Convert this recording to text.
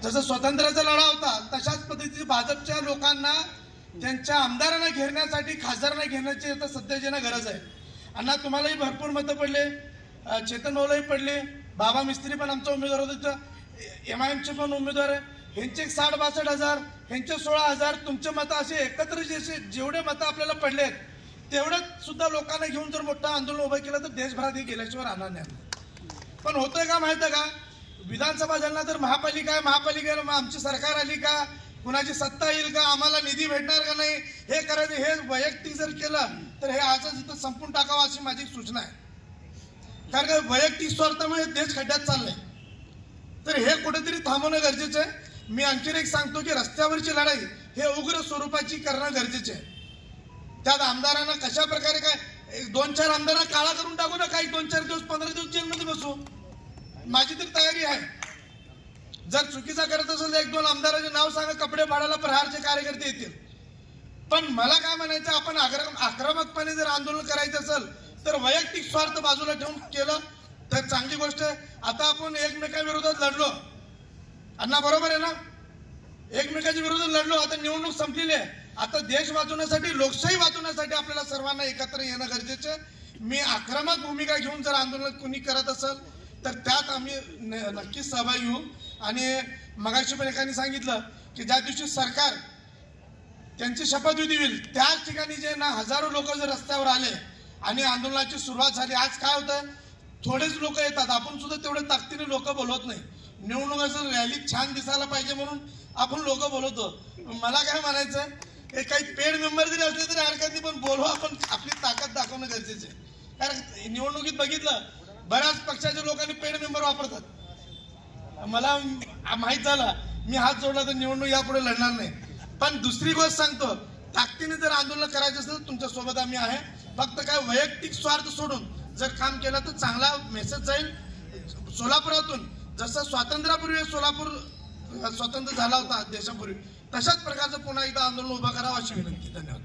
जसं स्वातंत्र्याचा लढा होता तशाच पद्धतीने भाजपच्या लोकांना त्यांच्या आमदारांना घेरण्यासाठी खासदारांना घेण्याची आता सध्या ज्यांना गरज आहे. अण्णा तुम्हालाही भरपूर मतं पडले, चेतन भाऊलाही पडले, बाबा मिस्त्री पण आमचा उमेदवार होता, MIMचे पण उमेदवार आहे, ह्यांचे 60-62 हजार, ह्यांचे 16 हजार, तुमचे मतं असे एकत्र जेवढे मतं आपल्याला पडलेत तेवढंच सुद्धा लोकांना घेऊन जर मोठं आंदोलन उभं केलं तर देशभरात हे गेल्याशिवाय राहणार नाही. पण होतंय का माहिती आहे का, विधानसभा झाला तर महापालिका आहे, महापालिकेला आमची सरकार आली का, कुणाची सत्ता येईल का, आम्हाला निधी भेटणार का नाही, हे करायचं, हे वैयक्तिक जर केलं तर हे आजच इथं संपून टाकावं अशी माझी सूचना आहे. कारण का वैयक्तिक स्वार्थामुळे देश खड्ड्यात चाललाय, तर हे कुठेतरी थांबवणं गरजेचं आहे. मी आणखीन एक सांगतो की रस्त्यावरची लढाई हे उग्र स्वरूपाची करणं गरजेचे आहे. त्यात आमदारांना कशा प्रकारे काय 2-4 आमदारांना काळा करून टाकू ना, काही 2-4 दिवस 15 दिवस जेलमध्ये बसू, माझी तर तयारी आहे. जर चुकीचा करत असेल तर 1-2 आमदारांचे नाव सांगा, कपडे फाडायला प्रहारचे कार्यकर्ते येतील. पण मला काय म्हणायचं, आपण आक्रमकपणे जर आंदोलन करायचं असेल तर वैयक्तिक स्वार्थ बाजूला ठेवून केलं तर चांगली गोष्ट आहे. आता आपण एकमेकांविरोधात लढलो अण्णा, बरोबर आहे ना, एकमेकांच्या विरोधात लढलो, आता निवडणूक संपलेली आहे. आता देश वाचवण्यासाठी, लोकशाही वाचवण्यासाठी आपल्याला सर्वांना एकत्र येणं गरजेचं आहे. मी आक्रमक भूमिका घेऊन जर आंदोलन कुणी करत असेल तर त्यात आम्ही नक्कीच सहभागी होऊ. आणि मगाशी पण एकाने सांगितलं की ज्या दिवशी सरकार त्यांची शपथविधी होईल त्याच ठिकाणी जे ना हजारो लोक जर रस्त्यावर आले आणि आंदोलनाची सुरुवात झाली. आज काय होतं, थोडेच लोक येतात, आपण सुद्धा तेवढ्या ताकदीने लोक बोलवत नाही. निवडणुकाचं रॅली छान दिसायला पाहिजे म्हणून आपण लोक बोलवतो. मला काय म्हणायचं, हे काही पेड मेंबर जरी असले तरी हरकत नाही, पण बोलवा, आपण आपली ताकद दाखवणं गरजेचं आहे. कारण निवडणुकीत बघितलं बऱ्याच पक्षाच्या लोकांनी पेड मेंबर वापरतात. मला माहित झालं, मी हात जोडला तर निवडणूक यापुढे लढणार नाही. पण दुसरी गोष्ट सांगतो, ताकदीने जर आंदोलन करायचं असेल तर तुमच्या सोबत आम्ही आहे. फक्त काय वैयक्तिक स्वार्थ सोडून जर काम केलं तर चांगला मेसेज जाईल. सोलापुरातून जसं स्वातंत्र्यापूर्वी सोलापूर स्वतंत्र झाला होता देशापूर्वी, तशाच प्रकारचं पुन्हा एकदा आंदोलन उभं करावं अशी विनंती. धन्यवाद.